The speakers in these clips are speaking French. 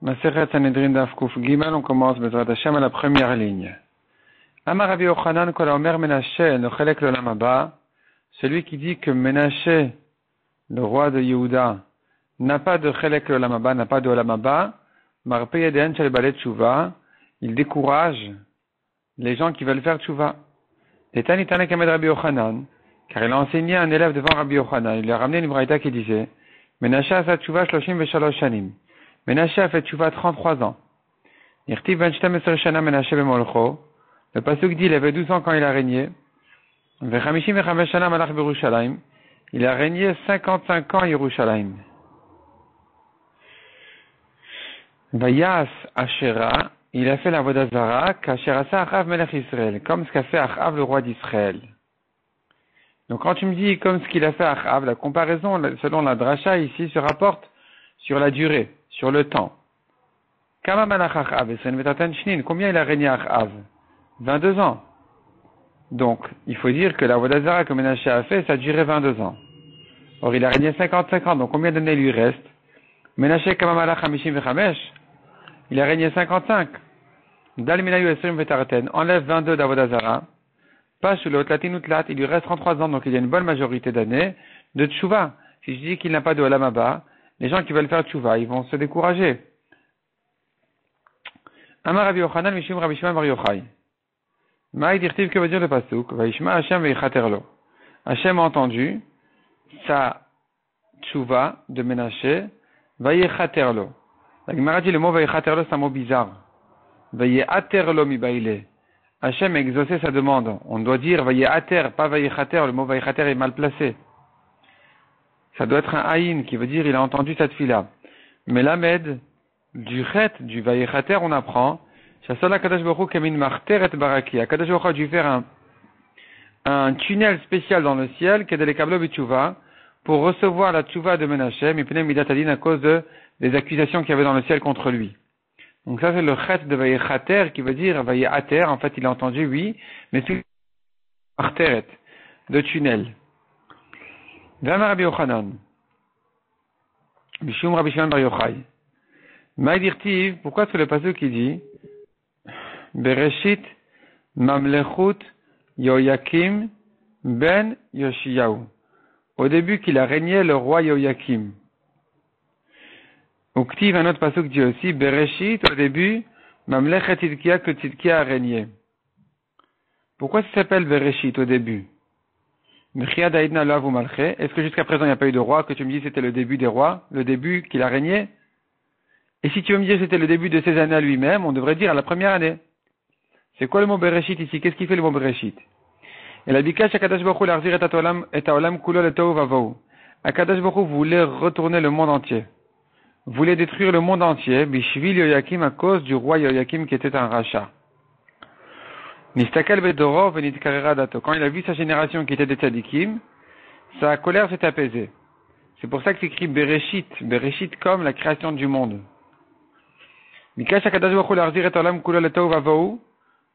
Masechet Sanhedrin Daf Kuf Gimel, on commence Bezrat Hashem à la première ligne. Amar Rabbi Yochanan Kol Haomer Menashe Nochelek l'Olam Haba, celui qui dit que Menashe, le roi de Yehuda, n'a pas de Chelek l'Olam Haba, n'a pas de Olam Haba, Marpe Yeden Shel Balei Tshuva, il décourage les gens qui veulent faire Tshuva. Etan Itane Kamed Rabbi Yochanan, car il a enseigné à un élève devant Rabbi Yochanan, il lui a ramené une braïta qui disait Menashe Asa Tshuva Shloshim Veshalosh Shanim. Menashe a fait Tshuva 33 ans. Irtiv ben Shtem Eser Shana Menashe b'Molcho. Le pasuk dit il avait 12 ans quand il a régné. Vechamishim vechamesh Shana Malach b'Yerushalayim. Il a régné 55 ans à Yerushalayim. Vayas Ashera, il a fait la Avodah Zara, qu'Asherasa Achav Melech Israël, comme ce qu'a fait Achav le roi d'Israël. Donc quand tu me dis comme ce qu'il a fait Achav, la comparaison selon la dracha ici se rapporte sur la durée, sur le temps. Kama Malach Achav, combien il a régné Achav? 22 ans. Donc, il faut dire que la Avodah Zara que Menashe a fait, ça a duré 22 ans. Or, il a régné 55 ans, donc combien d'années lui reste? Menashe Kama Malach Hamishim Vechamesh, il a régné 55. Dal Minayu Esrim Vetarten, enlève 22 d'Avodah Zara. Pashulot Latinutlat, il lui reste 33 ans, donc il y a une bonne majorité d'années de Tshuva. Si je dis qu'il n'a pas de Olam Haba, les gens qui veulent faire Tshuva, ils vont se décourager. Amar Rabbi Yochanan Mishum Rabbi Shimon Bar Yochai. Maï dirtiv, que veut dire le pasuk? Vaishma Hashem veichaterlo. Hashem a entendu sa Tshuva de Menashe, veichaterlo. La Gemara dit le mot veichaterlo, c'est un mot bizarre. Veichaterlo mi baile. Hashem a exaucé sa demande. On doit dire veichater, pas veichater. Le mot veichater est mal placé. Ça doit être un haïn qui veut dire il a entendu cette fila. Mais l'amed du chet, du veichater, on apprend Shasola Kadosh Baruch Hu Kemin Marter et Baraki. Kadosh Baruch Hu a dû faire un tunnel spécial dans le ciel, Kedele Kablo B'Tshuva, pour recevoir la Tshuva de Menashe, Mipnei Midat Adin, à cause des accusations qu'il y avait dans le ciel contre lui. Donc ça c'est le chet de veichater qui veut dire veichater. En fait il a entendu oui, mais c'est Marteret, de tunnel. V'amar Rabbi Yochanan, Mishum Rabbi Shimon Bar Yochai. Maïdirtiv, pourquoi c'est le pasuk qui dit Bereshit Mamlechut Yoyakim ben Yoshiyahu. Au début qu'il a régné le roi Yoyakim. Uktiv, un autre pasuk dit aussi Bereshit, au début Mamlechet Tzidkia, que Tzidkia a régné. Pourquoi ça s'appelle Bereshit au début? Est-ce que jusqu'à présent il n'y a pas eu de roi, que tu me dis c'était le début des rois, le début qu'il a régné? Et si tu veux me dire que c'était le début de ces années à lui-même, on devrait dire à la première année. C'est quoi le mot Bereshit ici? Qu'est-ce qui fait le mot Bereshit? Et la bikash Akadosh Baruch Hu l'arzir et haolam kulo le tohu vavohu. Akadosh Baruch Hu voulait retourner le monde entier. Voulait détruire le monde entier, bishvil Yoyakim, à cause du roi Yoyakim qui était un rachat. Nistakel bedoro venitkarera dato. Quand il a vu sa génération qui était des tzadikim, sa colère s'est apaisée. C'est pour ça que c'est écrit Bereshit, Bereshit comme la création du monde. Bikash Akadosh Baruch Hu l'arzir et haolam kulo le tohu vavohu.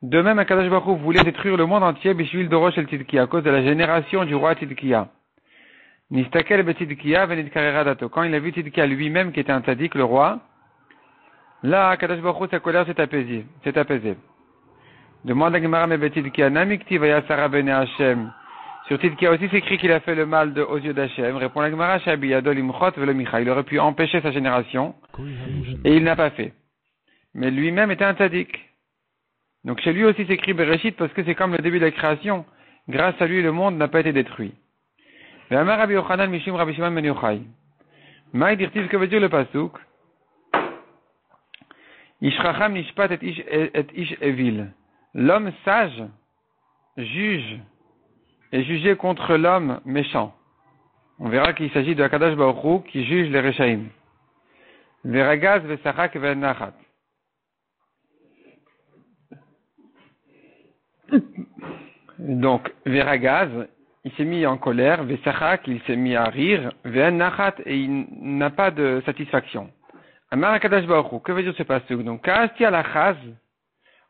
De même, Akadosh Baruch Hu voulait détruire le monde entier, bishvil dorosh el Tzidkia, à cause de la génération du roi Tzidkia. Nistakel betzidkia venitkarera dato. Quand il a vu Tzidkia lui-même qui était un tzadik, le roi, là, Akadosh Baruch Hu, sa colère s'est apaisée. Demande à Gemara, mais betzidkia namikti vayasara bene Hashem. Sur Tzidkia aussi, c'est écrit qu'il a fait le mal aux yeux d'Hashem. Répond la Gemara, Shabi Yadol Imchot velo Micha. Il aurait pu empêcher sa génération, et il n'a pas fait. Mais lui-même était un tzadik. Donc chez lui aussi c'est écrit Bereshit parce que c'est comme le début de la création. Grâce à lui, le monde n'a pas été détruit. Ve'amar Rabbi Yochanan Mishum Rabbi Shimon ben Yochai. Maï dirtiv, que veut dire le pasuk? Ishracham nishpat et ish evil. L'homme sage juge et jugé contre l'homme méchant. On verra qu'il s'agit de Akadosh Baruch Hu qui juge les Rechaim. Veragaz ve'sachak ve'nachat. Donc, Veragaz, il s'est mis en colère, Vesachak, il s'est mis à rire, Ve'nachat, et il n'a pas de satisfaction. Amar Akadosh Baruch Hu, que veut dire ce pasuk? Donc, Ka'asti alachaz,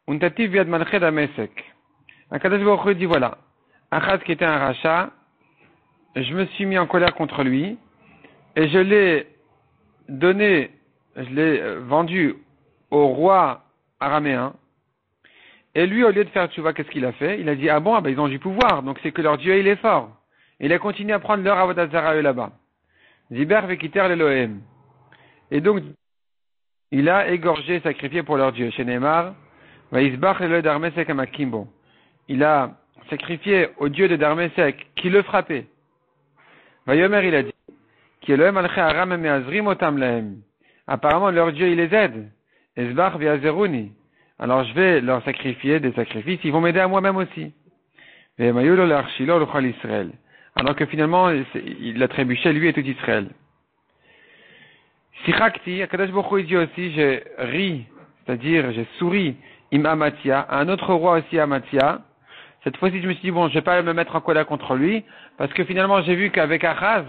untativ viad malched amesek. Akadosh Baruch Hu dit voilà, Achaz qui était un rachat, je me suis mis en colère contre lui, et je l'ai donné vendu au roi araméen. Et lui, au lieu de faire tchouva, qu'est-ce qu'il a fait? Il a dit, ah bon, ils ont du pouvoir, donc c'est que leur Dieu, il est fort. Et il a continué à prendre leur avodat zara eux là-bas. Ziber vekiter l'Elohim. Et donc, il a égorgé, sacrifié pour leur Dieu. Chez Neymar, vaïsbach l'Elohim d'Armesek amakimbo. Il a sacrifié au Dieu de Darmesek, qui le frappait. Vayomer, il a dit, qui Elohim alche aram meazrim otam lahem. Apparemment, leur Dieu, il les aide. Esbach viazeruni. Alors je vais leur sacrifier des sacrifices, ils vont m'aider à moi-même aussi. Alors que finalement, il a trébuché lui et tout Israël. Sichakti, Akadosh Baruch Hu dit aussi, j'ai ri, c'est-à-dire j'ai souri, im Amatia, un autre roi aussi Amatia. Cette fois-ci, je me suis dit, bon, je vais pas me mettre en colère contre lui, parce que finalement, j'ai vu qu'avec Achaz,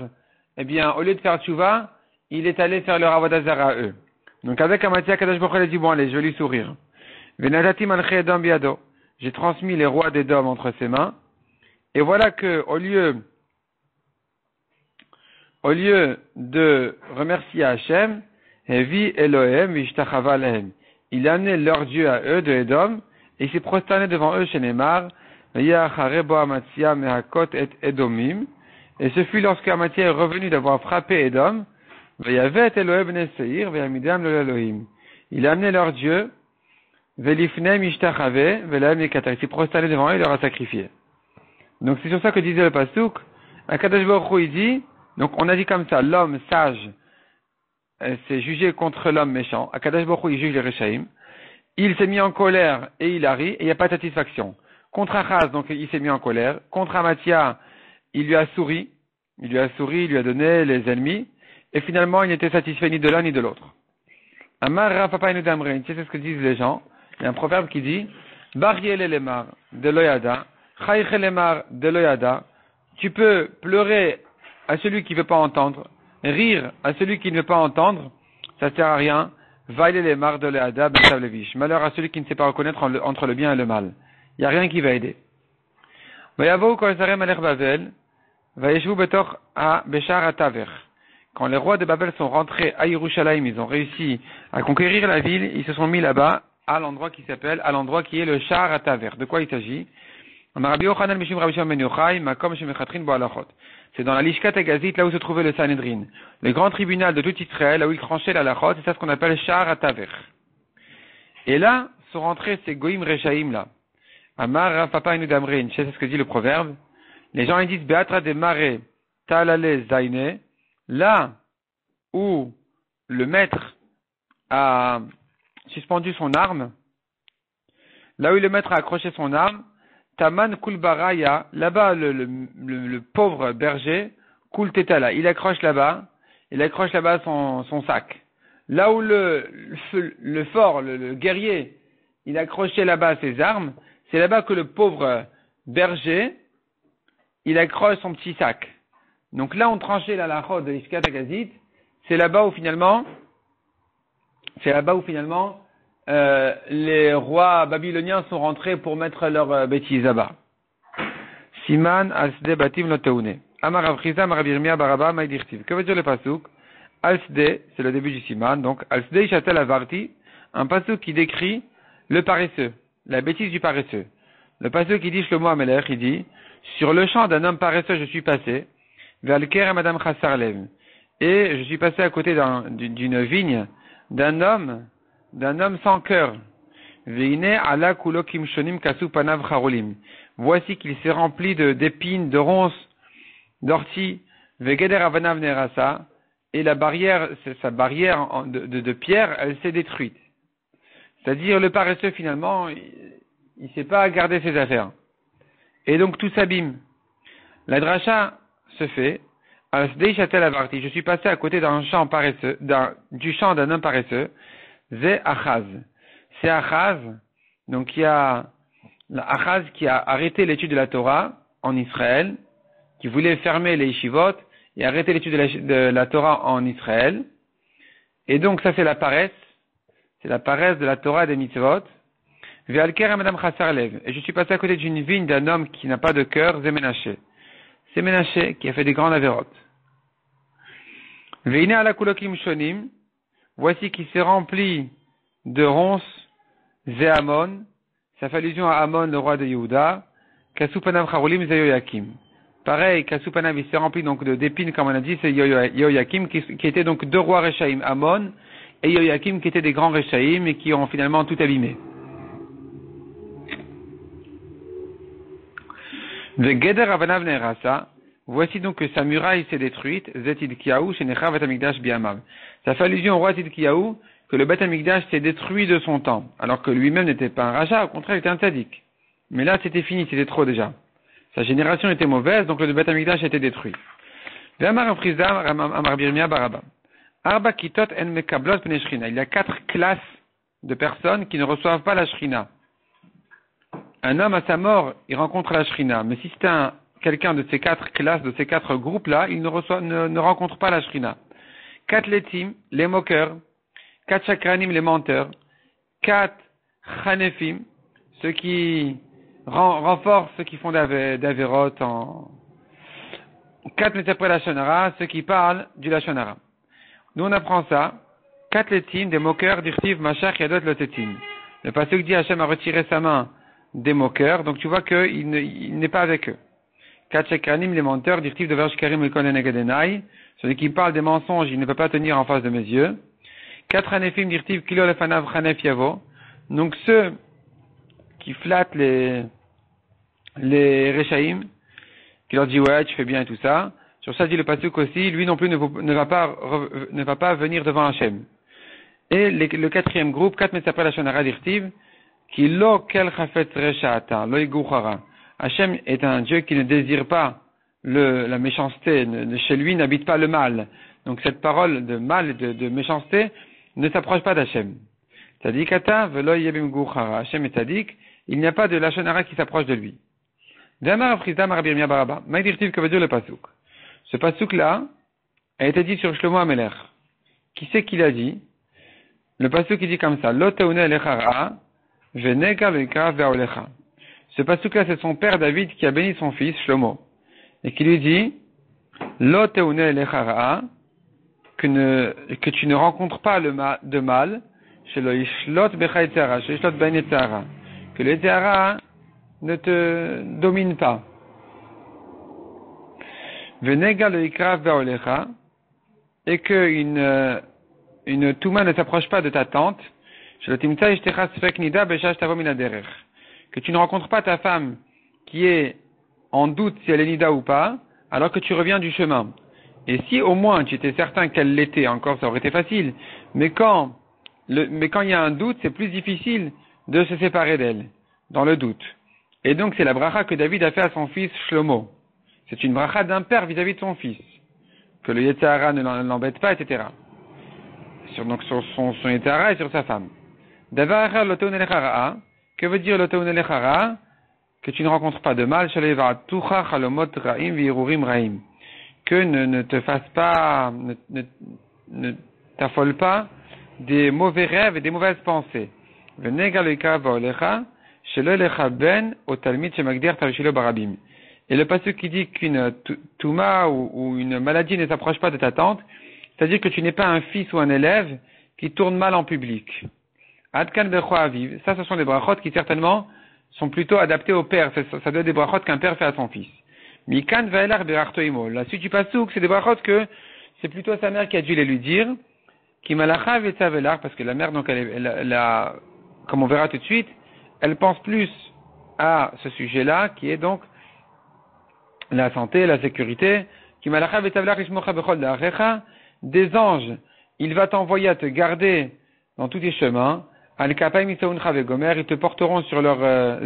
au lieu de faire tchouva, il est allé faire leur avodah zara à eux. Donc avec Amatia, Akadosh Baruch Hu a dit, bon, allez, je vais lui sourire. J'ai transmis les rois d'Édom entre ses mains. Et voilà que, au lieu de remercier Hachem, il a amené leur Dieu à eux de Édom, et il s'est prosterné devant eux chez Neymar, et ce fut lorsque Amatia est revenu d'avoir frappé Édom, il a amené leur Dieu, il s'est prosterné devant eux et leur a sacrifié. Donc c'est sur ça que disait le Pasuk. Akadosh Baruch Hu, il dit, donc on a dit comme ça, l'homme sage s'est jugé contre l'homme méchant. Akadosh Baruch Hu, il juge les Rechaïm. Il s'est mis en colère et il a ri et il n'y a pas de satisfaction. Contre Achaz, donc il s'est mis en colère. Contre Amatia, il lui a souri. Il lui a donné les ennemis. Et finalement, il n'était satisfait ni de l'un ni de l'autre. Amar Rafapa Inudamre, c'est ce que disent les gens. Il y a un proverbe qui dit, Bariel Lemar de Loyada, Chaïch Lemar de Loyada, tu peux pleurer à celui qui ne veut pas entendre, rire à celui qui ne veut pas entendre, ça ne sert à rien. Vaille Lemar de Loyada, Betav Levish. Malheur à celui qui ne sait pas reconnaître entre le bien et le mal. Il n'y a rien qui va aider. Vayavo Kolzarem Aler Bavel, Vayeshu Betor a Beshar Ataver. Quand les rois de Babel sont rentrés à Yerushalayim, ils ont réussi à conquérir la ville, ils se sont mis là-bas, à l'endroit qui est le Shar Ataver. De quoi il s'agit? C'est dans la Lishkat Agazit, là où se trouvait le Sanhedrin, le grand tribunal de tout Israël, là où il tranchait la Lachot, c'est ça ce qu'on appelle Shar Ataver. Et là, sont rentrés ces Goïm Rechaïm là. Amar Rafapa Inudamrin, c'est ce que dit le proverbe. Les gens ils disent Beatra de Mare Talale Zaine, là où le maître a suspendu son arme, là où le maître a accroché son arme, Taman Kulbaraya, là-bas le pauvre berger, Kul Tetala, il accroche là-bas son sac. Là où le fort, le guerrier, il accrochait là-bas ses armes, c'est là-bas que le pauvre berger, il accroche son petit sac. Donc là, on tranchait la lachot de Ishkat Agazit, c'est là-bas où finalement, les rois babyloniens sont rentrés pour mettre leurs bêtises là-bas. Siman al-Sde batim loteune. Amar Avchiza, Amar Abirmia Baraba, Maïdirtiv. Que veut dire le pasuk? Al-Sde, c'est le début du Siman, donc Al-Sde Ishatel Avarti, un pasuk qui décrit le paresseux, la bêtise du paresseux. Le pasuk qui dit Shlomo Amelech, il dit, sur le champ d'un homme paresseux je suis passé, vers le Ker à Madame Chassarlev, et je suis passé à côté d'une vigne d'un homme sans cœur. Voici qu'il s'est rempli d'épines, de ronces, d'orties, et la barrière, sa barrière de pierre, elle s'est détruite. C'est-à-dire, le paresseux, finalement, il sait pas garder ses affaires. Et donc, tout s'abîme. La dracha se fait, je suis passé à côté d'un champ paresseux, du champ d'un homme paresseux, c'est Achaz. C'est Achaz, donc il y a Achaz qui a arrêté l'étude de la Torah en Israël, qui voulait fermer les yeshivot et arrêter l'étude de la Torah en Israël. Et donc ça c'est la paresse de la Torah et des mitzvot. Ve'alker à Madame Chassarlev. Et je suis passé à côté d'une vigne d'un homme qui n'a pas de cœur, c'est Ménaché. C'est Ménaché qui a fait des grandes avérotes. Ve'ine ala kulokim shonim. voici qui s'est rempli de ronces, Zé Amon, ça fait allusion à Amon, le roi de Yehuda, Kasupanav Charolim Zé Yoyakim. Pareil, Kasupanav, il s'est rempli donc d'épines, comme on a dit, c'est Yoyakim, qui étaient donc deux rois Réchaïm, Amon et Yoyakim, qui étaient des grands Réchaïm et qui ont finalement tout abîmé. De Geder Avanav Nerasa, voici donc que sa muraille s'est détruite, Zetid Kiaou, Shenecha Vet Hamikdash Biamav. Ça fait allusion au roi Tzidkiyahu que le Beth Hamikdash s'est détruit de son temps, alors que lui-même n'était pas un rachat, au contraire, il était un tzaddik. Mais là, c'était fini, c'était trop déjà. Sa génération était mauvaise, donc le Beth Hamikdash était détruit. Ve'amar Prizam Amar Birmia Baraba. Arba Kitot En Mekablot Pnei Shrina. Il y a 4 classes de personnes qui ne reçoivent pas la Shrina. Un homme à sa mort, il rencontre la Shrina, mais si c'est quelqu'un de ces 4 classes, de ces 4 groupes-là, il ne rencontre pas la Shrina. 4 letim, les moqueurs, 4 chakranim, les menteurs, 4 chanefim, ceux qui renforcent ceux qui font d'averot en 4 métapres lachonara, ceux qui parlent du lachonara. Nous on apprend ça, 4 letim, des moqueurs, dirtiv, machach, yadot, lotetim. Le pasuk dit Hachem a retiré sa main des moqueurs, donc tu vois qu'il n'est pas avec eux. 4 chakranim, les menteurs, dirtiv, de verge karim, ekonen egadenai, celui qui parle des mensonges, il ne peut pas tenir en face de mes yeux. 4 hanefim, dirtiv, kilo lefanav hanef yavo, donc ceux qui flattent les Réchaïm, qui leur dit ouais, tu fais bien et tout ça. Sur ça dit le pasuk aussi, lui non plus ne va pas venir devant Hachem. Et le 4e groupe, 4 mètres après la Shonara d'Irtiv, qui lo kel chafetz resha'ata, lo iguchara. Hachem est un Dieu qui ne désire pas la méchanceté, chez lui n'habite pas le mal. Donc cette parole de mal et de méchanceté ne s'approche pas d'Hachem. Tzadikata velo yebim guchara. Hachem est tzadik, il n'y a pas de la Shonara qui s'approche de lui. Damar Frizam Rabirmia Baraba. Maïdirtiv, que veut dire le pasuk? Ce pasuk-là a été dit sur Shlomo Ameler. Qui c'est qui l'a dit? Le pasuk il dit comme ça. Lo teune elecha ra'a, venega leika ve'olecha. Ce pasuk-là, c'est son père David qui a béni son fils Shlomo. Et qui lui dit, Lo teune elecha ra'a, que tu ne rencontres pas de mal, chez lo ishlot becha etzara, chez ishlot ben etzara. Que l'etzara ne te domine pas. Venega le ikra ve'olecha, et que une touma ne s'approche pas de ta tante, que tu ne rencontres pas ta femme qui est en doute si elle est nida ou pas, alors que tu reviens du chemin. Et si au moins tu étais certain qu'elle l'était, encore ça aurait été facile, mais quand il y a un doute, c'est plus difficile de se séparer d'elle, dans le doute. Et donc c'est la bracha que David a fait à son fils Shlomo. C'est une bracha d'un père vis-à-vis de son fils, que le Yetzirah ne l'embête pas, etc. Donc sur son Yetzirah et sur sa femme. Davar l'oteun elechara, que veut dire l'oteun elechara? Que tu ne rencontres pas de mal, shaleva chalomot ra'im v'irurim ra'im. Que ne te fasse pas, ne t'affole pas des mauvais rêves et des mauvaises pensées. Venega leika va'olecha, shelo lecha ben au talmid shemagdir tarishilo barabim. Et le pasuk qui dit qu'une touma ou une maladie ne s'approche pas de ta tante, c'est-à-dire que tu n'es pas un fils ou un élève qui tourne mal en public. Adkan becho aviv, ça ce sont des brachot qui certainement sont plutôt adaptés au père, ça doit être des brachot qu'un père fait à son fils. Mikan ve'elar berachtoimo, la suite du pasuk, c'est des brachot que c'est plutôt sa mère qui a dû les lui dire, qui malacha ve'tza ve'lar, parce que la mère, donc comme on verra tout de suite, elle pense plus à ce sujet-là, qui est donc la santé, la sécurité, qui malacha ve'tza ishmocha bechol da'arecha, des anges, il va t'envoyer à te garder dans tous tes chemins, al-kapaim isauncha vegomer, ils te porteront sur leurs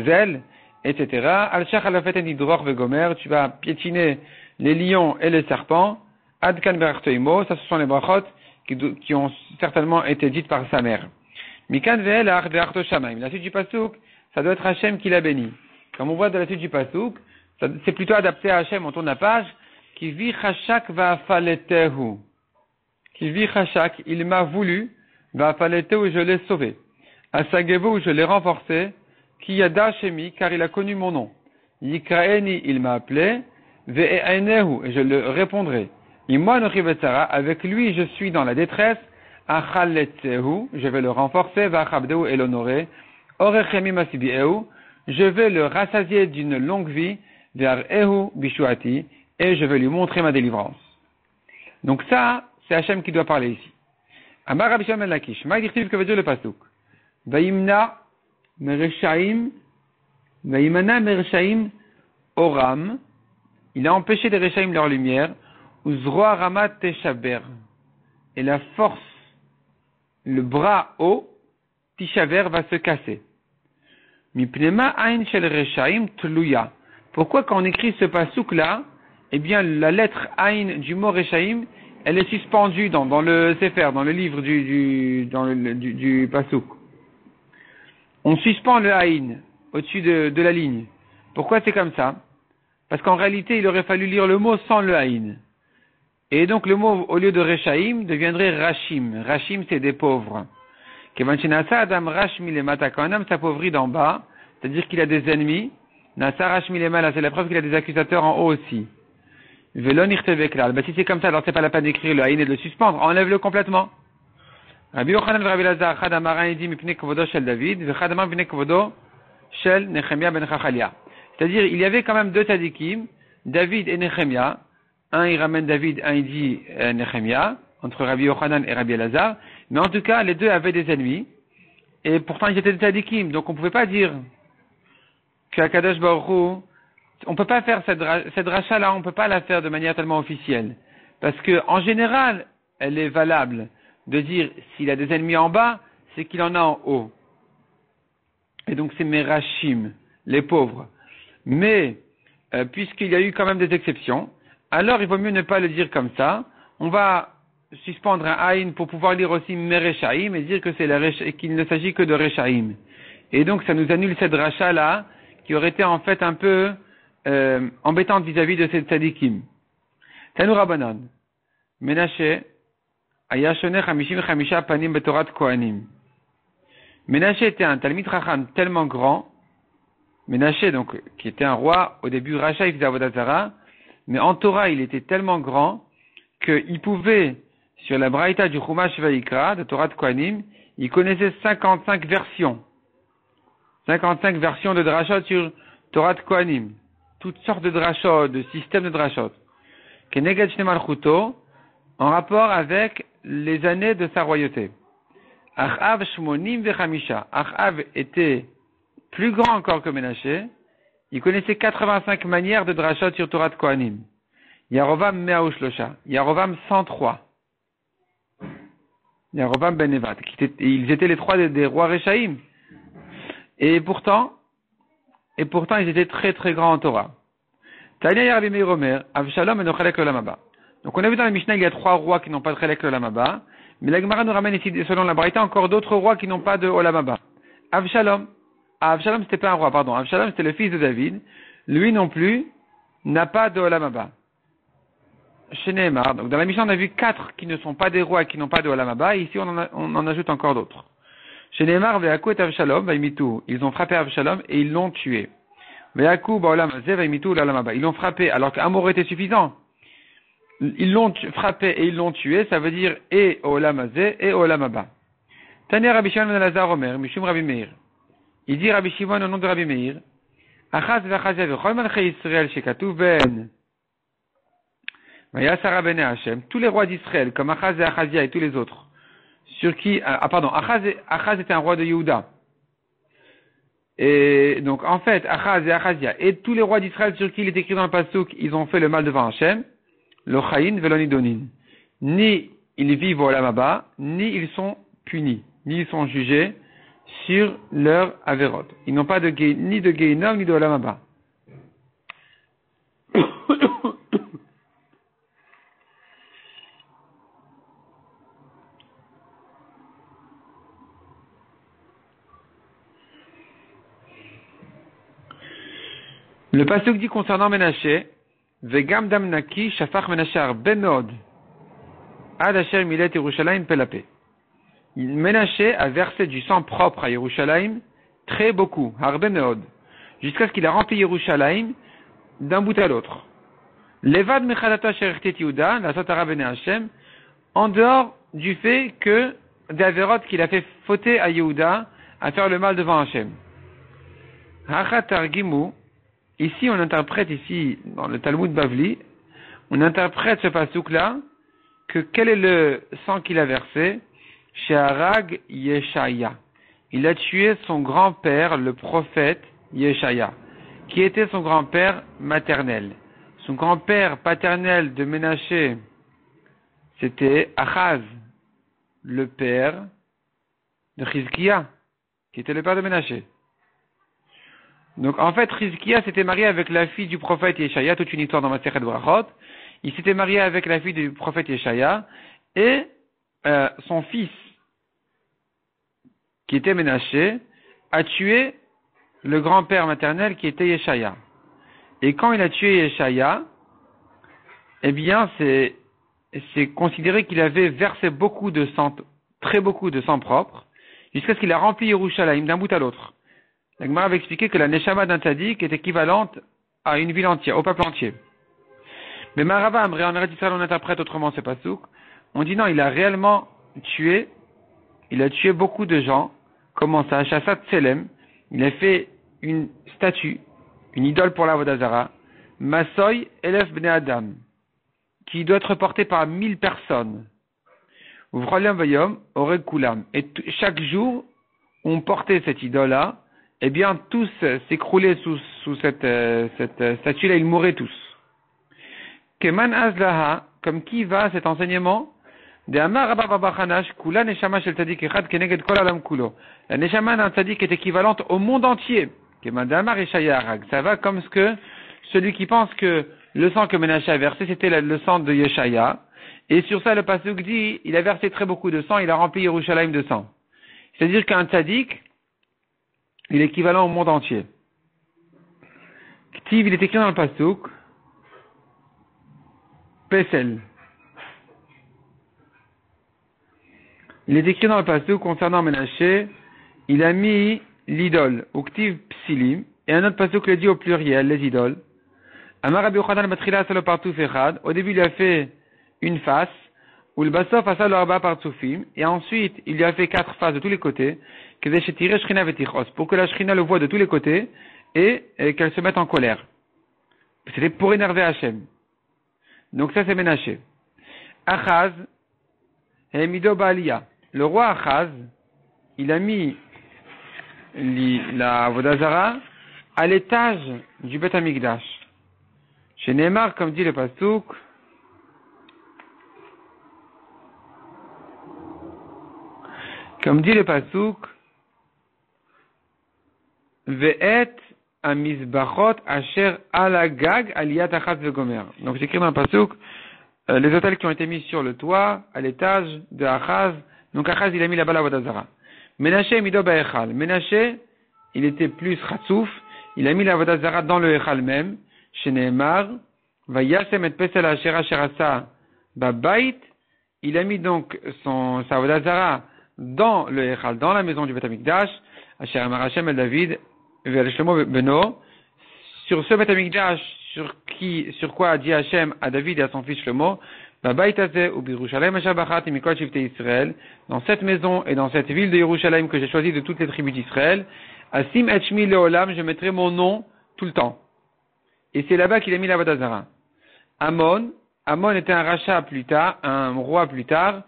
ailes, etc. Al-shach alafeten idror vegomer, tu vas piétiner les lions et les serpents, adkan berachtoimo, ça ce sont les brachot qui ont certainement été dites par sa mère. Mikan ve'elach ve'arto shamaim, la suite du pasuk, ça doit être Hachem qui l'a béni. Comme on voit dans la suite du pasuk, c'est plutôt adapté à Hachem, on tourne la page, qui vit chashak va'afaletehu. Qui vit chashak, il m'a voulu, va'afaletehu, je l'ai sauvé. Asagevu, je l'ai renforcé, ki yada shemi, car il a connu mon nom. Yikraeni, il m'a appelé, ve'e'enehu, et je le répondrai. Imoi nochi betzara, avec lui je suis dans la détresse, Achaletzehu, je vais le renforcer, Vachabdehu et l'honorer. Orechemi Masibieu, je vais le rassasier d'une longue vie, vers Ehu Bishuati, et je vais lui montrer ma délivrance. Donc ça, c'est Hachem qui doit parler ici. Amar Rabbi Shimon ben Lakish, ma que veut dire le pasuk? Vaimna mereshaim, vaimana mereshaim oram, il a empêché des reshaim leur lumière, uzroa ramat teshaber, et la force, le bras haut, tishaver va se casser. Mipnema ain shel reshaim tluya. Pourquoi quand on écrit ce pasuk là, eh bien la lettre ain du mot reshaim, elle est suspendue dans le sefer, dans le livre du pasuk. On suspend le ain au-dessus de la ligne. Pourquoi c'est comme ça? Parce qu'en réalité, il aurait fallu lire le mot sans le ain. Et donc le mot au lieu de reshaim deviendrait rashim. Rashim c'est des pauvres. Adam rashmi le mata, quand un homme s'appauvrit d'en bas, c'est-à-dire qu'il a des ennemis. Nasa rashmi le mala, c'est la preuve qu'il a des accusateurs en haut aussi. Velon irteveklal. Si c'est comme ça, alors c'est pas la peine d'écrire le haïn et de le suspendre. Enlève-le complètement. Rabbi Yochanan et Rabbi Lazar, Chad Amar dit mipnei kvodo shel David, vechad Amar mipnei kvodo shel Nechemia ben Chachalia. C'est-à-dire, il y avait quand même deux tzadikim, David et Nechemia. Un, il ramène David, un, il dit Nechemia, entre Rabbi Yochanan et Rabbi Lazar. Mais en tout cas, les deux avaient des ennemis. Et pourtant, ils étaient des tzadikim. Donc, on ne pouvait pas dire qu'Akadosh Baruch Hu, on peut pas faire cette rachat-là, on peut pas la faire de manière tellement officielle. Parce que, en général, elle est valable de dire, s'il a des ennemis en bas, c'est qu'il en a en haut. Et donc, c'est Merashim, les pauvres. Mais, puisqu'il y a eu quand même des exceptions, alors il vaut mieux ne pas le dire comme ça. On va suspendre un aïn pour pouvoir lire aussi Mereshaim et dire que qu'il ne s'agit que de Reshaim. Et donc, ça nous annule cette rachat-là, qui aurait été en fait un peu embêtante vis-à-vis de cette tzadikim. Tanu Rabbanan, Menashe, Ayashone Chamishim Chamisha Panim Betorat Kohanim. Menashe était un Talmid Chacham tellement grand, Menashe donc, qui était un roi, au début Racha il faisait Avodat Zara, mais en Torah il était tellement grand, qu'il pouvait, sur la Braïta du Chumash Vayikra, de Torah de Kohanim, il connaissait 55 versions. 55 versions de drashot sur Torah de Kohanim. Toutes sortes de drashot, de systèmes de drashot. Keneged Shnei Malchuto, en rapport avec les années de sa royauté. Achav Shmonim Vechamisha. Achav était plus grand encore que Ménaché. Il connaissait 85 manières de drashot sur Torah de Kohanim. Yarovam Meaushlosha. Yarovam 103. Yarovam Ben Nevat. Ils étaient les trois des rois Réchaïm. Et pourtant, ils étaient très très grands en Torah. Tanya Yarbi Meir Omer, Avshalom et Nochalek Olam Haba. Donc on a vu dans la Mishnah, il y a 3 rois qui n'ont pas de Chalek Olam Haba. Mais la Gemara nous ramène ici, selon la Braïta, encore d'autres rois qui n'ont pas de Olam Haba. Avshalom. Avshalom c'était pas un roi, pardon. Avshalom c'était le fils de David. Lui non plus n'a pas de Olam Haba. Chez Nehemar. Donc dans la Mishnah on a vu 4 qui ne sont pas des rois et qui n'ont pas de Olam Haba. Et ici on en ajoute encore d'autres. Chez Nehemar, Ve'aku et Avshalom, Vaimitu. Ils ont frappé Avshalom et ils l'ont tué. Ve'aku ba'olam hazeh, Vaimitu l'olam haba. Ils l'ont frappé alors qu'un mot était suffisant. Ils l'ont frappé et ils l'ont tué, ça veut dire et olam hazeh et olam haba. Tanya Rabbi Shimon ben Elazar Omer, Mishum Rabbi Meir. Il dit Rabbi Shimon au nom de Rabbi Meir, Achaz ve'achazeh ve'chol malchei Yisrael shekatuv ben Vayasara bnei Hashem. Tous les rois d'Israël, comme Achaz et Achazia et tous les autres, sur qui, Achaz était un roi de Yehuda. Et donc, en fait, Achaz et Achazia, et tous les rois d'Israël sur qui il est écrit dans le Pasuk, ils ont fait le mal devant Hashem, lo chayin velonidonin. Ni ils vivent au Olam Haba, ni ils sont punis, ni ils sont jugés sur leur averot. Ils n'ont pas ni de Gehinnom, ni de Olam Haba. Le pasuk dit concernant Ménaché, Vegam dam naki shafach Ménaché arbe meod, ad asher milet Yerushalayim pelapé. Ménaché a versé du sang propre à Yerushalayim, très beaucoup, arbe meod, jusqu'à ce qu'il a rempli Yerushalayim d'un bout à l'autre. Levad mechadata sherechtet Yehuda, la sotara bene Hashem, en dehors du fait que d'Averot qu'il a fait fauter à Yehuda à faire le mal devant Hachem. Hachat Targimu, ici on interprète dans le Talmud Bavli, on interprète ce passouk-là que quel est le sang qu'il a versé chez Harag Yeshaya. Il a tué son grand-père, le prophète Yeshaya, qui était son grand-père maternel. Son grand-père paternel de Ménaché, c'était Achaz, le père de Chizkiya, qui était le père de Ménaché. Donc en fait, Chizkiya s'était marié avec la fille du prophète Yeshaya, toute une histoire dans Masechet Brachot. Il s'était marié avec la fille du prophète Yeshaya, et son fils, qui était Ménaché, a tué le grand-père maternel qui était Yeshaya. Et quand il a tué Yeshaya, eh bien, c'est considéré qu'il avait versé beaucoup de sang, très beaucoup de sang propre, jusqu'à ce qu'il a rempli Yerushalayim d'un bout à l'autre. La Gemara avait expliqué que la Neshama d'un tzaddik est équivalente à une ville entière, au peuple entier. Mais Marava Amré, en Eretz Yisraël, on interprète autrement ce pasouk. On dit non, il a réellement tué, il a tué beaucoup de gens. Comment ça? Chassat Tselem, il a fait une statue, une idole pour la Vodazara, Masoy Elef Bnei Adam, qui doit être portée par 1000 personnes. Vroliam Vayom, Oreg Kulam. Et chaque jour, on portait cette idole-là, eh bien, tous s'écroulaient sous cette statue-là, ils mouraient tous. Keman Azlaha, comme qui va cet enseignement? De Amar Rabba Baba Hanash, Kula Neshama Shel Tzadik Echad Keneged Kol Alam Kulo. La Neshama d'un Tzadik est équivalente au monde entier. Keman de Amar Eshaya Arag. Ça va comme ce que celui qui pense que le sang que Ménaché a versé, c'était le sang de Yeshaya. Et sur ça, le pasuk dit, il a versé très beaucoup de sang, il a rempli Yerushalayim de sang. C'est-à-dire qu'un Tzadik, il est équivalent au monde entier. Ktiv, il est écrit dans le pasuk, Pesel. Il est écrit dans le pasuk concernant Ménaché, il a mis l'idole, Uktiv Psilim, et un autre pasuk le dit au pluriel, les idoles. Amar Rabbi Yochanan Batrila Salo Partouf Echad, au début il a fait une face, ou le Basof Asal Arba Partoufim, et ensuite il lui a fait 4 faces de tous les côtés, pour que la Shrina le voie de tous les côtés, et qu'elle se mette en colère. C'était pour énerver Hachem. Donc ça c'est Ménaché. Achaz, Mido Baalia. Le roi Achaz, il a mis la Vodazara à l'étage du Beth Amikdash. Chez Neymar, comme dit le Pasuk, Ve'et amizbachot asher alagag aliyat achaz vegomer. Donc c'est écrit dans le Pasuk, les autels qui ont été mis sur le toit, à l'étage de Achaz. Donc Achaz, il a mis là-bas la Vodazara. Ménaché mido ba'echal. Ménaché, il était plus chatsouf, il a mis la Vodazara dans le echal même. Chez Nehemar, Vayasem et pesel asher asher asa babait. Il a mis donc sa Vodazara dans le echal, dans la maison du Beth Amikdash. Asher amar Hashem el David ve'el Shlomo beno. Sur ce Beth Amikdash, sur quoi a dit Hashem à David et à son fils Shlomo, dans cette maison et dans cette ville de Yerushalayim que j'ai choisi de toutes les tribus d'Israël, Asim Etchmi Leolam, je mettrai mon nom tout le temps. Et c'est là-bas qu'il a mis la Vodazara. Amon était un rachat plus tard, un roi plus tard,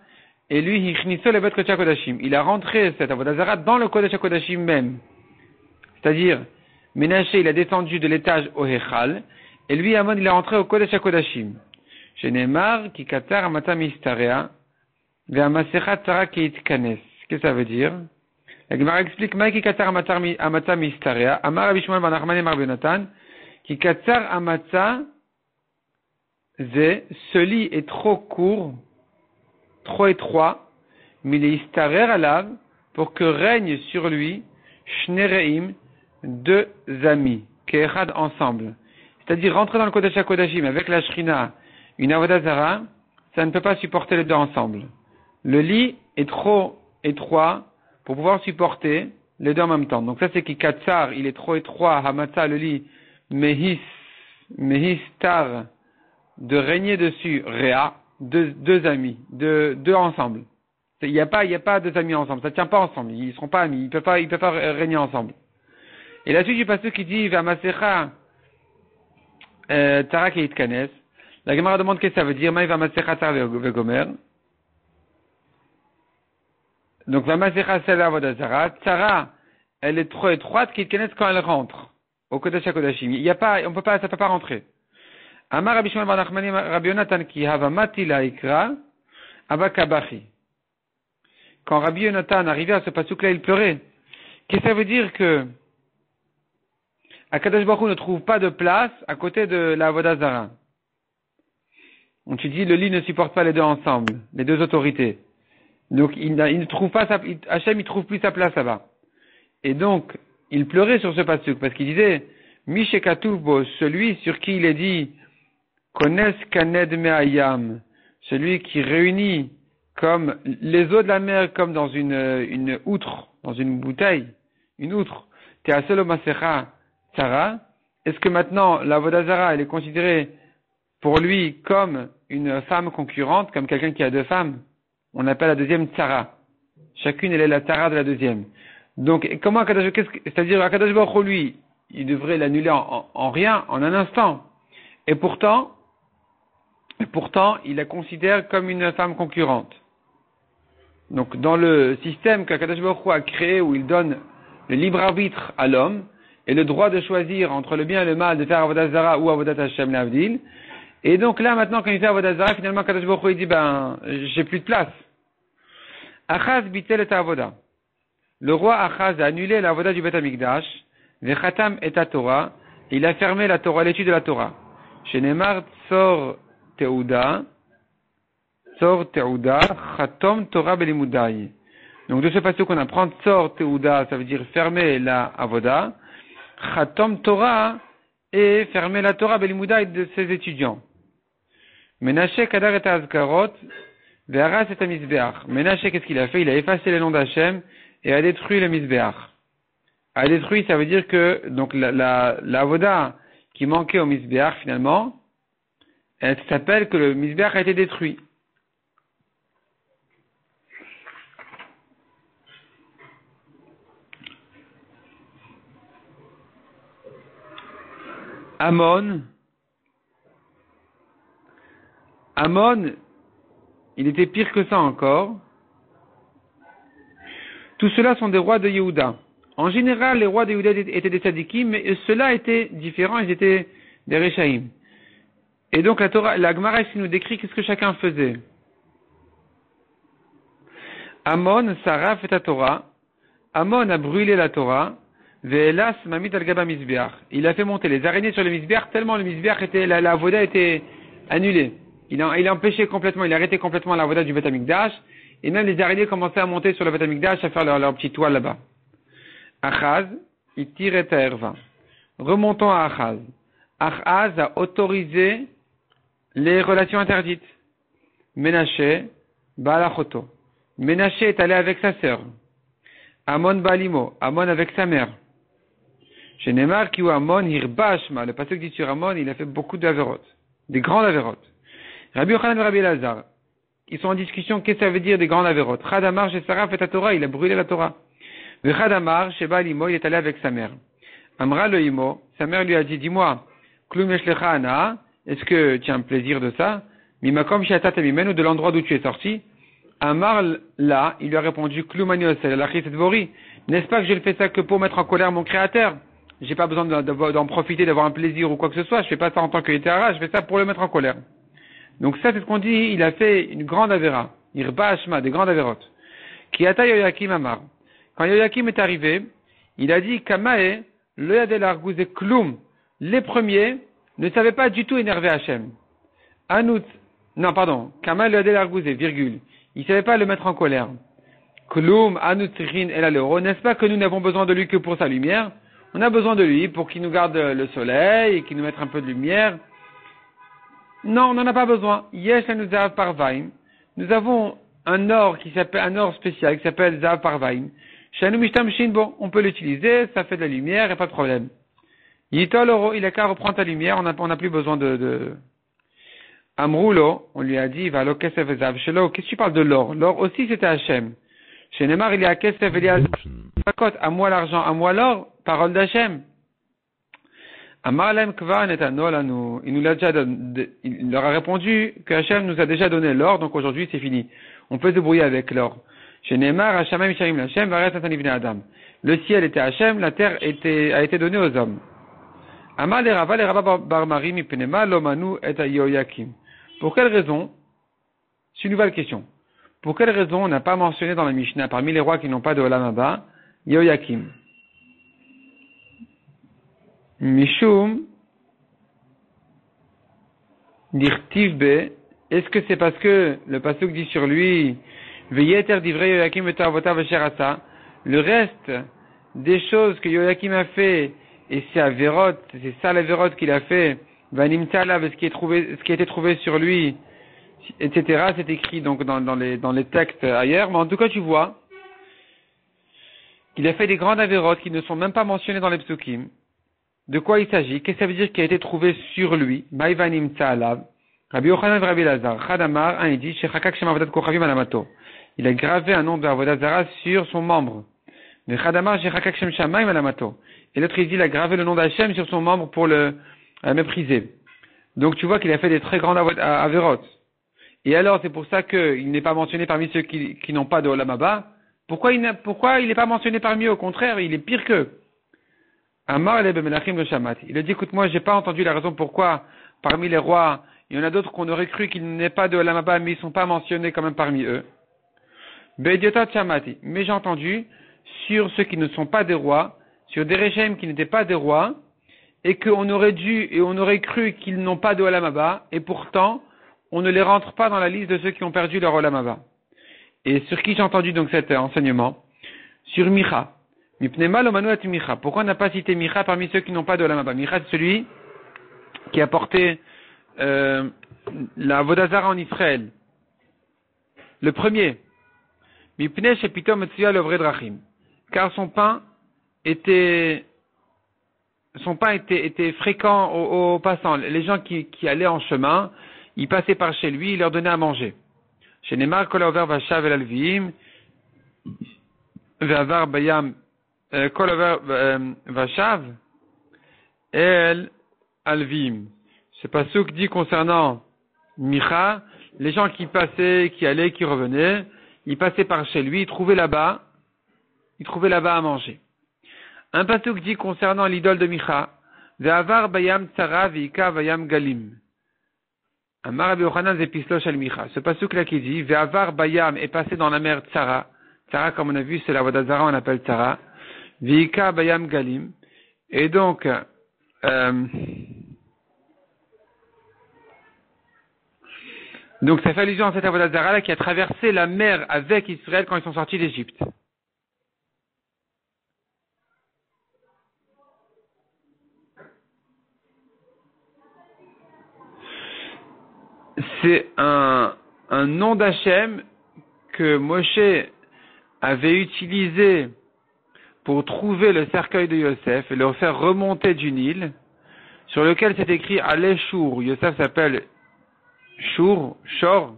et lui, il a rentré cette Vodazara dans le Kodesh HaKodashim même. C'est-à-dire, Ménaché, il a descendu de l'étage au Hechal, et lui, Amon, il est rentré au Kodesh HaKodashim. Chez Neymar, qui katar amata mistarea, ve'amasechat tzara keitkanes. Qu'est-ce que ça veut dire? La Gemara explique, ma qui katar amata mistarea, amar Rabbi Shmuel ben Nachman et Mar ben Natan, qui katar amata, ce lit est trop court, trop étroit, mais il est istarer alav, pour que règne sur lui, shnereim, 2 amis, ke'echad ensemble. C'est-à-dire, rentrer dans le Kodesh HaKodashim avec la Shrina, une Avodazara, ça ne peut pas supporter les deux ensemble. Le lit est trop étroit pour pouvoir supporter les deux en même temps. Donc ça c'est Kikatsar, il est trop étroit, Hamatsa, le lit, Mehistar, de régner dessus, Réa, deux amis, deux ensemble. Il n'y a pas deux amis ensemble. Ça tient pas ensemble. Ils seront pas amis. Ils peuvent pas régner ensemble. Et la suite du passage qui dit, Vamasecha, Tara Keit Kanes. La Gemara demande qu'est-ce que ça veut dire. Maï Vamasecha Tara Vegomer. Donc, Vamasecha, c'est la Vodazara. Tara, elle est trop étroite, Keit Kanes quand elle rentre. Au Kodesh HaKodashim. Ça peut pas rentrer. Amar Rabbi Shimon bar Nachmani Rabbi Yonatan ki havamati la ikra abakabachi. Quand Rabbi Yonatan arrivait à ce pasuk-là, il pleurait. Qu'est-ce que ça veut dire que Akadosh Baruch Hu ne trouve pas de place à côté de la Avodah Zara? On te dit le lit ne supporte pas les deux ensemble, les deux autorités. Donc il ne trouve pas Hachem il trouve plus sa place là-bas. Et donc il pleurait sur ce pasuk parce qu'il disait Mishekatuvbo, celui sur qui il est dit Kones Kaned Me'ayam, celui qui réunit comme les eaux de la mer comme dans une outre, dans une bouteille, une outre. Te'aselo Masecha Tzara. Est-ce que maintenant la Avodah Zara elle est considérée pour lui comme une femme concurrente, comme quelqu'un qui a deux femmes? On appelle la deuxième Tzara. Chacune elle est la Tzara de la deuxième. Donc comment c'est-à-dire Akadosh Baruch Hu lui, il devrait l'annuler en rien, en un instant. Et pourtant, il la considère comme une femme concurrente. Donc, dans le système qu'Akadosh Baruch Hu a créé, où il donne le libre arbitre à l'homme, et le droit de choisir entre le bien et le mal, de faire Avodah Zara ou Avodat Hashem l'Avdil. Et donc là, maintenant, quand il fait Avodah Zara, finalement, Akadosh Baruch Hu, il dit, j'ai plus de place. Achaz bitel et Avodah. Le roi Achaz a annulé la Avodah du Beth Amikdash, Vechatam et Torah, et il a fermé la Torah, l'étude de la Torah. Chez Neymar, Tzor Teuda, Chatom Torah Belimudai. Donc de ce passage qu'on apprend, Tzor Teuda, ça veut dire fermer la Avodah, Chatom Torah, et fermer la Torah Belimudai de ses étudiants. Menaché Kadar et Azkarot, Ve'aras et Mizbeach. Menaché, qu'est-ce qu'il a fait? Il a effacé les noms d'Hachem et a détruit le Mizbeach. A détruit, ça veut dire que, donc, la Avodah qui manquait au Mizbeach, finalement, elle s'appelle que le Mizbeach a été détruit. Amon, il était pire que ça encore. Tout cela sont des rois de Yehuda. En général, les rois de Yehuda étaient des tzadikim, mais ceux-là étaient différents, ils étaient des Réchaïm. Et donc la Gemara ici nous décrit qu'est-ce que chacun faisait. Amon, Sarah fait la Torah. Amon a brûlé la Torah. Ve'elas mamit al-gaba mizbeach. Il a fait monter les araignées sur le mizbeach tellement le mizbeach était, la avoda était annulée. Il a empêché complètement, il a arrêté complètement la avoda du Beth Amikdash. Et même les araignées commençaient à monter sur le Beth Amikdash, à faire leur petit toile là-bas. Achaz, il tire et erva. Remontons à Achaz. Achaz a autorisé les relations interdites. Ménaché, Baalachoto. Ménaché est allé avec sa sœur. Amon Balimo, Amon avec sa mère. Chez Neymar, qui ou Amon, Hirbashma, le pasteur dit sur Amon, il a fait beaucoup d'avérotes, des grandes avérotes. Rabbi Yochanan et Rabbi Elazar, ils sont en discussion, qu'est-ce que ça veut dire des grandes avérotes? Chadamar chez Sarah fait la Torah, il a brûlé la Torah. Le Chadamar chez Balimo, il est allé avec sa mère. Amra le Imo, sa mère lui a dit, dis-moi, Klum Yeshlecha Ana, est-ce que tu as un plaisir de ça? Mimakom Shiatat Mimenu, de l'endroit d'où tu es sorti. Amar là, il lui a répondu, Klumanios, n'est-ce pas que je ne fais ça que pour mettre en colère mon créateur? J'ai pas besoin d'en profiter, d'avoir un plaisir ou quoi que ce soit, je fais pas ça en tant que Yeterara, je fais ça pour le mettre en colère. Donc ça, c'est ce qu'on dit, il a fait une grande avéra, Irba Hashma, des grandes avérotes. Kiata Yoyakim Amar. Quand Yoyakim est arrivé, il a dit, Kamae, le Yadel Argouz et Klum, les premiers, ne savaient pas du tout énerver Hachem. Kamae le Yadel Argouz, virgule. Il ne savait pas le mettre en colère. Klum, Anutrin, Elalero, n'est-ce pas que nous n'avons besoin de lui que pour sa lumière? On a besoin de lui pour qu'il nous garde le soleil et qu'il nous mette un peu de lumière. Non, on n'en a pas besoin. Yesh la Zav Parvaim. Nous avons un or spécial qui s'appelle Zav Parvaim. Shanu Mishtam Shinbo. On peut l'utiliser, ça fait de la lumière et pas de problème. Yitol Oro, il a qu'à reprendre ta lumière, on n'a plus besoin de. Amroulo, on lui a dit, va lo kesef ezav shelo, qu'est-ce que tu parles de l'or? L'or aussi c'était Hachem. Chez Neymar, il y a kesef et à moi l'argent, à moi l'or, parole d'Hachem. Amarlem kva netano lanu, il nous l'a déjà donné, il leur a répondu que Hachem nous a déjà donné l'or, donc aujourd'hui c'est fini. On peut se débrouiller avec l'or. Chez Neymar, Hachem Misharim Hachem, varet atan ibn Adam. Le ciel était Hachem, la terre a été donnée aux hommes. Amar le Rava bar Mari mipnema lomanu et Yoyakim. Pour quelle raison? C'est une nouvelle question. Pour quelle raison on n'a pas mentionné dans la Mishnah, parmi les rois qui n'ont pas de Olam Haba, Yoyakim? Mishum dirtiv be, est-ce que c'est parce que le pasuk dit sur lui, Veyeter divrei Yoyakim et Tavotav Sherasa, le reste des choses que Yoyakim a fait, et c'est Averot, c'est ça l'Averot qu'il a fait, Vanimtala, ce qui a été trouvé sur lui, etc. C'est écrit donc dans les textes ailleurs, mais en tout cas tu vois qu'il a fait des grandes Averot qui ne sont même pas mentionnées dans les psukim. De quoi il s'agit? Qu'est-ce que ça veut dire qui a été trouvé sur lui? Maïvanimtala alav. Rabbi Yochanan et Rabbi Lazar. Chadamar, il dit, Shechakak Shem Avodat Kochavim Alamato. Il a gravé un nom de Avodat Zara sur son membre. Mais Chadamar, Shechakak Shem Shamayim Alamato. Et l'autre, il dit, il a gravé le nom d'Hachem sur son membre pour le mépriser. Donc, tu vois qu'il a fait des très grandes avérotes. Et alors, c'est pour ça qu'il n'est pas mentionné parmi ceux qui n'ont pas de Olam Haba. Pourquoi il n'est pas mentionné parmi eux? Au contraire, il est pire qu'eux. Amar le Bemelachim le Shamat. Il a dit, écoute, moi, j'ai pas entendu la raison pourquoi, parmi les rois, il y en a d'autres qu'on aurait cru qu'il n'est pas de Olam Haba, mais ils sont pas mentionnés quand même parmi eux. Beidiotat Shamati. Mais j'ai entendu, sur ceux qui ne sont pas des rois, sur des régimes qui n'étaient pas des rois, et qu'on aurait dû et on aurait cru qu'ils n'ont pas de Olam Haba, et pourtant, on ne les rentre pas dans la liste de ceux qui ont perdu leur Olam Haba. Et sur qui j'ai entendu donc cet enseignement? Sur Micha. Mipnema lomanu et Micha. Pourquoi on n'a pas cité Micha parmi ceux qui n'ont pas de Olam Haba? Micha, c'est celui qui a porté la Vodazara en Israël. Le premier. Mipne shepitom etzuya lovre drachim. Car son pain était fréquent aux passants. Les gens qui allaient en chemin, ils passaient par chez lui, il leur donnait à manger. Chez Neymar, kol haover vashav el alviim, ve'avar bayam, kol haover vashav el alviim. Ce pasuk dit concernant Micha, les gens qui passaient, qui allaient, qui revenaient, ils passaient par chez lui, ils trouvaient là-bas à manger. Un pasuk dit concernant l'idole de Micha, Ve'avar bayam tsara ve'ika vayam galim. Amar Rabbi Yochanan zepislo shel Micha. Ce pasuk là qui dit, Ve'avar bayam est passé dans la mer Tsara. Tsara, comme on a vu, c'est la Avodat Zara, on appelle Tsara. Ve'ika bayam galim. Et donc, ça fait allusion à cette Avodat Zara là qui a traversé la mer avec Israël quand ils sont sortis d'Égypte. C'est un nom d'Hachem que Moshe avait utilisé pour trouver le cercueil de Yosef et le faire remonter du Nil, sur lequel c'est écrit Aleh Shur. Yosef s'appelle Shur, Shor,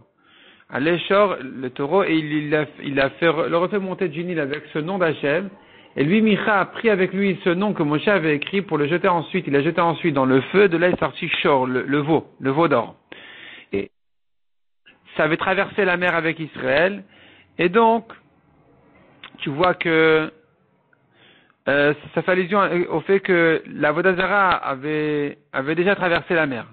Aleh Shor, le taureau, et il le refait monter du Nil avec ce nom d'Hachem. Et lui, Micha, a pris avec lui ce nom que Moshe avait écrit pour le jeter ensuite. Il l'a jeté ensuite dans le feu, de là est sorti Shor, le veau d'or. Et ça avait traversé la mer avec Israël, et donc, tu vois que ça fait allusion au fait que la Avodat Zara avait déjà traversé la mer.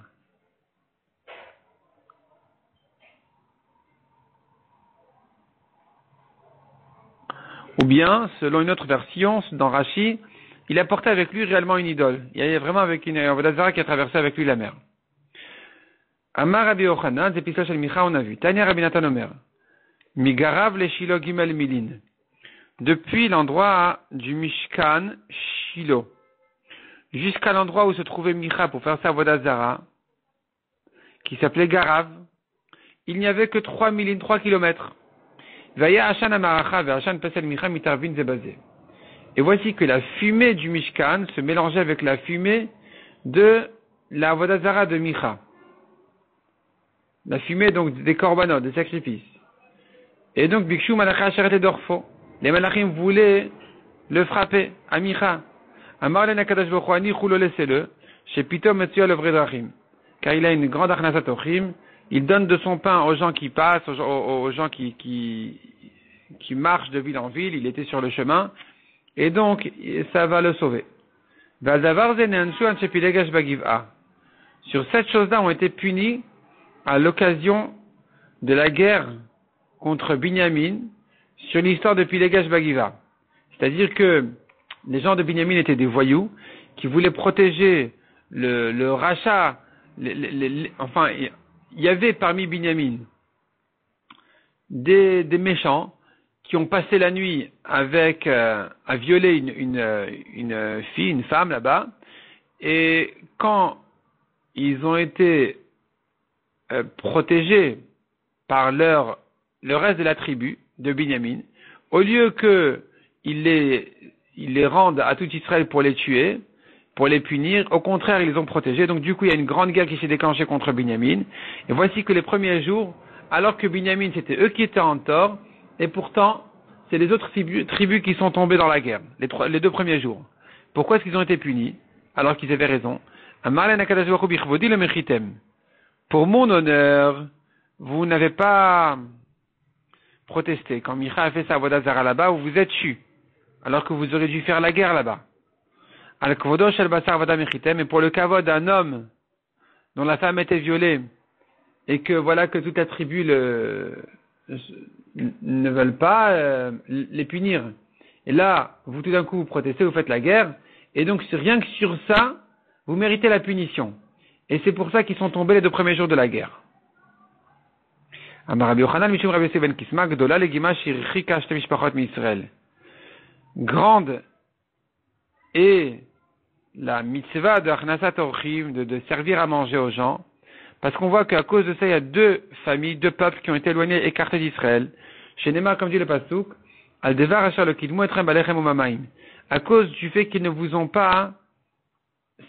Ou bien, selon une autre version, dans Rashi, il a porté avec lui réellement une idole. Il y a vraiment avec une Avodat Zara qui a traversé avec lui la mer. Amar Rabbi Yochanan, Zepislo shel Micha, on a vu. Tanya Rabbi Natan Omer. Migarav le Shilo Gimel Milin. Depuis l'endroit du Mishkan, Shilo, jusqu'à l'endroit où se trouvait Micha pour faire sa Avodat Zara, qui s'appelait Garav, il n'y avait que 3 kilomètres. Vaya Hashan Amaracha, ve Hashan Pesel Micha Mitarvin Zebazé. Et voici que la fumée du Mishkan se mélangeait avec la fumée de la Avodat Zara de Micha. la fumée donc des korbanot, des sacrifices. Et donc, Bikshu Malacha Charete Dorfo. Les Malachim voulaient le frapper, Amicha. Amar le Nakadosh Baruch Hu, Ani Chulo laissez-le, chez Pitom Metzio le Vredrachim. Car il a une grande Achnasat Ochim, il donne de son pain aux gens qui passent, aux gens qui marchent de ville en ville, il était sur le chemin, et donc, ça va le sauver. Sur cette chose-là ont été punis à l'occasion de la guerre contre Binyamin sur l'histoire de Pilegash Bagiva. C'est-à-dire que les gens de Binyamin étaient des voyous qui voulaient protéger le rachat. Enfin, il y avait parmi Binyamin des méchants qui ont passé la nuit avec à violer une fille, une femme là-bas, et quand ils ont été protégés par le reste de la tribu de Binyamin, au lieu qu'ils les rendent à tout Israël pour les tuer, pour les punir, au contraire, ils les ont protégés. Donc du coup, il y a une grande guerre qui s'est déclenchée contre Binyamin. Et voici que les premiers jours, alors que Binyamin, c'était eux qui étaient en tort, et pourtant, c'est les autres tribus qui sont tombées dans la guerre, les 2 premiers jours. Pourquoi est-ce qu'ils ont été punis, alors qu'ils avaient raison? Pour mon honneur, vous n'avez pas protesté. Quand Micha a fait sa avodat zara là-bas, vous vous êtes tu, alors que vous auriez dû faire la guerre là-bas. Et pour le kavod d'un homme dont la femme était violée, et que voilà que toute la tribu ne veulent pas les punir. Et là, vous tout d'un coup vous protestez, vous faites la guerre, et donc rien que sur ça, vous méritez la punition. Et c'est pour ça qu'ils sont tombés les 2 premiers jours de la guerre. Grande est la mitzvah de Achnasat Orchim, de servir à manger aux gens, parce qu'on voit qu'à cause de ça, il y a 2 familles, 2 peuples qui ont été éloignés, écartés d'Israël. Chez Nema, comme dit le Pasuk, Al Devar Asher Lo Kidmu Etrem Balechem Umamaim. À cause du fait qu'ils ne vous ont pas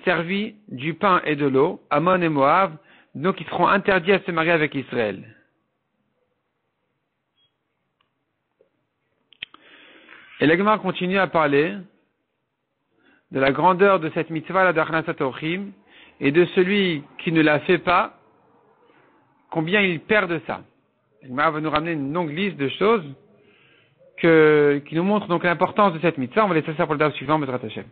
servi du pain et de l'eau, Ammon et Moab, donc ils seront interdits à se marier avec Israël. Et la Gemara continue à parler de la grandeur de cette mitzvah, la d'Achnasat Orchim, et de celui qui ne la fait pas, combien il perd de ça. La Gemara va nous ramener une longue liste de choses qui nous montrent donc l'importance de cette mitzvah. On va laisser ça pour le daf suivant, Bezrat Hashem.